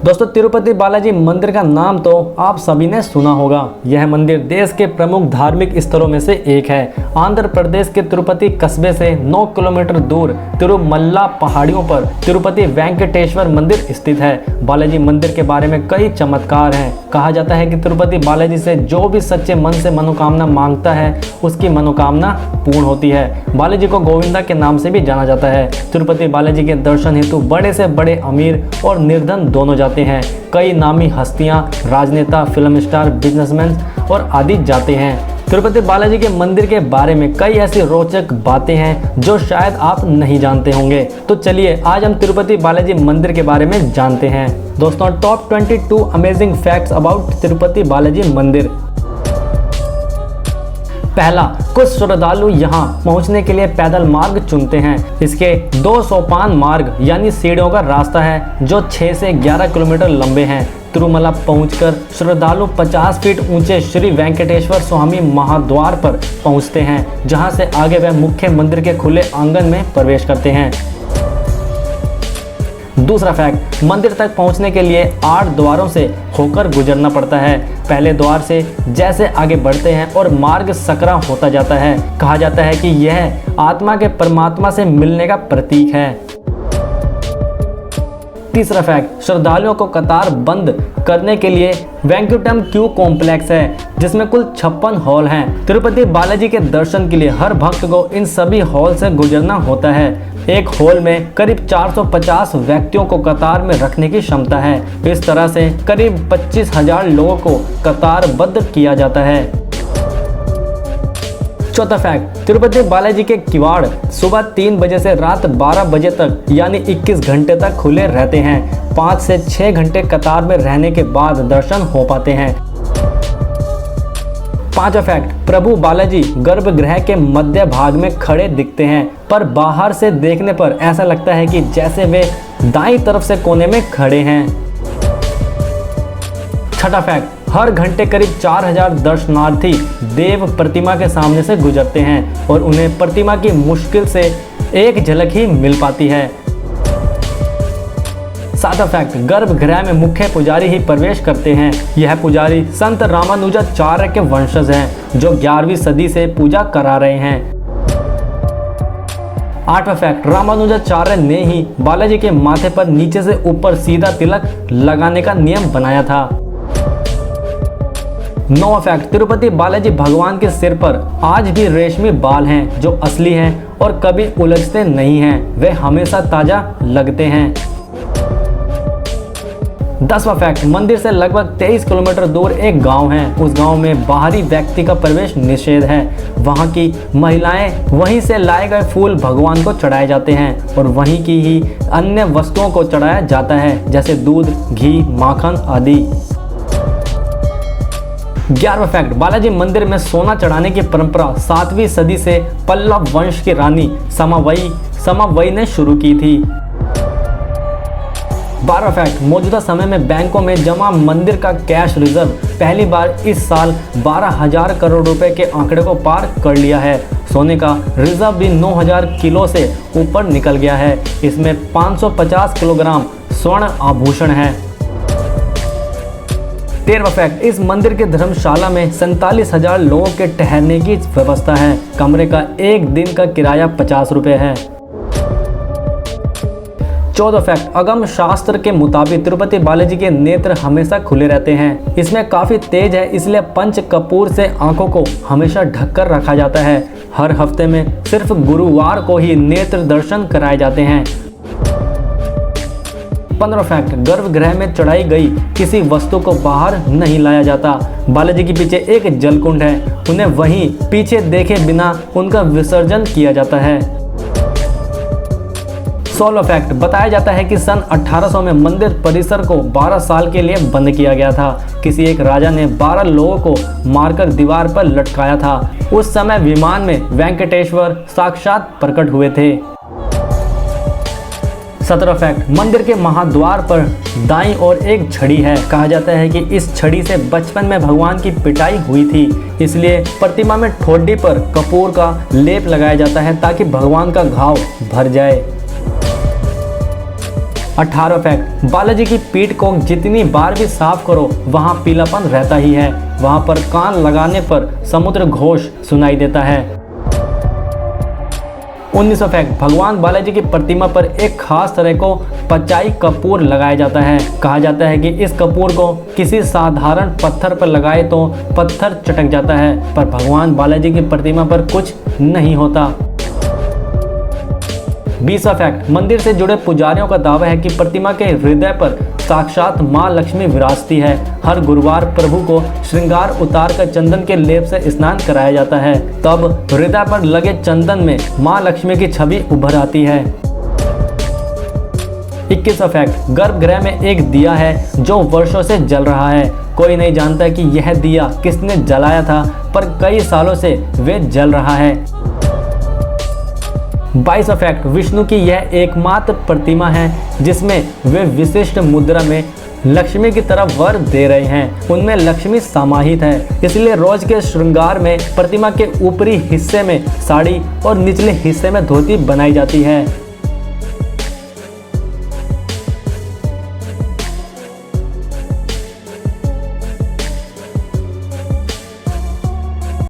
दोस्तों, तिरुपति बालाजी मंदिर का नाम तो आप सभी ने सुना होगा। यह मंदिर देश के प्रमुख धार्मिक स्थलों में से एक है। आंध्र प्रदेश के तिरुपति कस्बे से 9 किलोमीटर दूर तिरुमल्ला पहाड़ियों पर तिरुपति वेंकटेश्वर मंदिर स्थित है। बालाजी मंदिर के बारे में कई चमत्कार हैं। कहा जाता है कि तिरुपति बालाजी से जो भी सच्चे मन से मनोकामना मांगता है उसकी मनोकामना पूर्ण होती है। बालाजी को गोविंदा के नाम से भी जाना जाता है। तिरुपति बालाजी के दर्शन हेतु बड़े से बड़े अमीर और निर्धन दोनों जाते हैं। कई नामी हस्तियां, राजनेता, फिल्म स्टार, बिजनेसमैन और आदि जाते हैं। तिरुपति बालाजी के मंदिर के बारे में कई ऐसी रोचक बातें हैं जो शायद आप नहीं जानते होंगे। तो चलिए आज हम तिरुपति बालाजी मंदिर के बारे में जानते हैं। दोस्तों, top 22 amazing facts about Tirupati Balaji मंदिर। पहला, कुछ श्रद्धालु यहाँ पहुँचने के लिए पैदल मार्ग चुनते हैं। इसके 2 सोपान मार्ग यानी सीढ़ियों का रास्ता है जो 6 से 11 किलोमीटर लंबे हैं। तिरुमला पहुंचकर श्रद्धालु 50 फीट ऊंचे श्री वेंकटेश्वर स्वामी महाद्वार पर पहुंचते हैं, जहां से आगे वह मुख्य मंदिर के खुले आंगन में प्रवेश करते हैं। दूसरा फैक्ट, मंदिर तक पहुंचने के लिए 8 द्वारों से होकर गुजरना पड़ता है। पहले द्वार से जैसे आगे बढ़ते हैं और मार्ग सकरा होता जाता है। कहा जाता है कि यह आत्मा के परमात्मा से मिलने का प्रतीक है। तीसरा फैक्ट, श्रद्धालुओं को कतार बंद करने के लिए वेंकुटम क्यू कॉम्प्लेक्स है जिसमें कुल 56 हॉल हैं। तिरुपति बालाजी के दर्शन के लिए हर भक्त को इन सभी हॉल से गुजरना होता है। एक हॉल में करीब 450 व्यक्तियों को कतार में रखने की क्षमता है। इस तरह से करीब 25,000 लोगों को कतारबद्ध किया जाता है। चौथा फैक्ट, तिरुपति बालाजी के किवाड़ सुबह 3 बजे से रात 12 बजे तक यानी 21 घंटे तक खुले रहते हैं। 5 से 6 घंटे कतार में रहने के बाद दर्शन हो पाते हैं। पांचवा फैक्ट, प्रभु बालाजी गर्भगृह के मध्य भाग में खड़े दिखते हैं, पर बाहर से देखने पर ऐसा लगता है कि जैसे वे दाईं तरफ से कोने में खड़े हैं। छठा फैक्ट, हर घंटे करीब 4000 दर्शनार्थी देव प्रतिमा के सामने से गुजरते हैं और उन्हें प्रतिमा की मुश्किल से एक झलक ही मिल पाती है। सातवां फैक्ट, गर्भगृह में मुख्य पुजारी ही प्रवेश करते हैं। यह पुजारी संत रामानुजाचार्य के वंशज हैं जो 11वीं सदी से पूजा करा रहे हैं। आठवां फैक्ट, रामानुजाचार्य ने ही बालाजी के माथे पर नीचे से ऊपर सीधा तिलक लगाने का नियम बनाया था। 9वां फैक्ट, तिरुपति बालाजी भगवान के सिर पर आज भी रेशमी बाल हैं जो असली हैं और कभी उलझते नहीं हैं। वे हमेशा ताजा लगते हैं। 10वां फैक्ट, मंदिर से लगभग 23 किलोमीटर दूर एक गांव है। उस गांव में बाहरी व्यक्ति का प्रवेश निषेध है। वहां की महिलाएं वहीं से लाए गए फूल भगवान को चढ़ाए जाते हैं और वहीं की ही अन्य वस्तुओं को चढ़ाया जाता है जैसे दूध, घी, माखन आदि। 11वां फैक्ट, बालाजी मंदिर में सोना चढ़ाने की परंपरा 7वीं सदी से पल्लव वंश की रानी समावई ने शुरू की थी। 12वां फैक्ट, मौजूदा समय में बैंकों में जमा मंदिर का कैश रिजर्व पहली बार इस साल 12,000 करोड़ रुपए के आंकड़े को पार कर लिया है। सोने का रिजर्व भी 9,000 किलो से ऊपर निकल गया है। इसमें 550 किलोग्राम स्वर्ण आभूषण है। 13वां फैक्ट, इस मंदिर के धर्मशाला में 47,000 लोगों के ठहरने की व्यवस्था है। कमरे का एक दिन का किराया 50 रुपये है। 14वां फैक्ट, अगम शास्त्र के मुताबिक तिरुपति बालाजी के नेत्र हमेशा खुले रहते हैं। इसमें काफी तेज है, इसलिए पंच कपूर से आंखों को हमेशा ढककर रखा जाता है। हर हफ्ते में सिर्फ गुरुवार को ही नेत्र दर्शन कराए जाते हैं। 15वां फैक्ट, गर्भगृह में चढ़ाई गई किसी वस्तु को बाहर नहीं लाया जाता। बालाजी के पीछे एक जलकुंड है, उन्हें वहीं पीछे देखे बिना उनका विसर्जन किया जाता है। 16वां फैक्ट, बताया जाता है कि सन 1800 में मंदिर परिसर को 12 साल के लिए बंद किया गया था। किसी एक राजा ने 12 लोगों को मारकर दीवार पर लटकाया था। उस समय विमान में वेंकटेश्वर साक्षात प्रकट हुए थे। 17वां फैक्ट, मंदिर के महाद्वार पर दाईं ओर एक छड़ी है। कहा जाता है कि इस छड़ी से बचपन में भगवान की पिटाई हुई थी, इसलिए प्रतिमा में ठोडी पर कपूर का लेप लगाया जाता है ताकि भगवान का घाव भर जाए। 18 फैक्ट, बालाजी की पीठ को जितनी बार भी साफ करो वहाँ पीलापन रहता ही है। वहाँ पर कान लगाने पर समुद्र घोष सुनाई देता है। 19 फैक्ट, भगवान बालाजी की प्रतिमा पर एक खास तरह को पचाई कपूर लगाया जाता है। कहा जाता है कि इस कपूर को किसी साधारण पत्थर पर लगाए तो पत्थर चटक जाता है, पर भगवान बालाजी की प्रतिमा पर कुछ नहीं होता। 20 फैक्ट, मंदिर से जुड़े पुजारियों का दावा है कि प्रतिमा के हृदय पर साक्षात मां लक्ष्मी विराजती है। हर गुरुवार प्रभु को श्रृंगार उतार कर चंदन के लेप से स्नान कराया जाता है, तब हृदय पर लगे चंदन में मां लक्ष्मी की छवि उभर आती है। 21 फैक्ट, गर्भगृह में एक दिया है जो वर्षों से जल रहा है। कोई नहीं जानता कि यह दिया किसने जलाया था, पर कई सालों से वे जल रहा है। 22 फैक्ट, विष्णु की यह एकमात्र प्रतिमा है जिसमें वे विशिष्ट मुद्रा में लक्ष्मी की तरफ वर दे रहे हैं। उनमें लक्ष्मी समाहित है, इसलिए रोज के श्रृंगार में प्रतिमा के ऊपरी हिस्से में साड़ी और निचले हिस्से में धोती बनाई जाती है।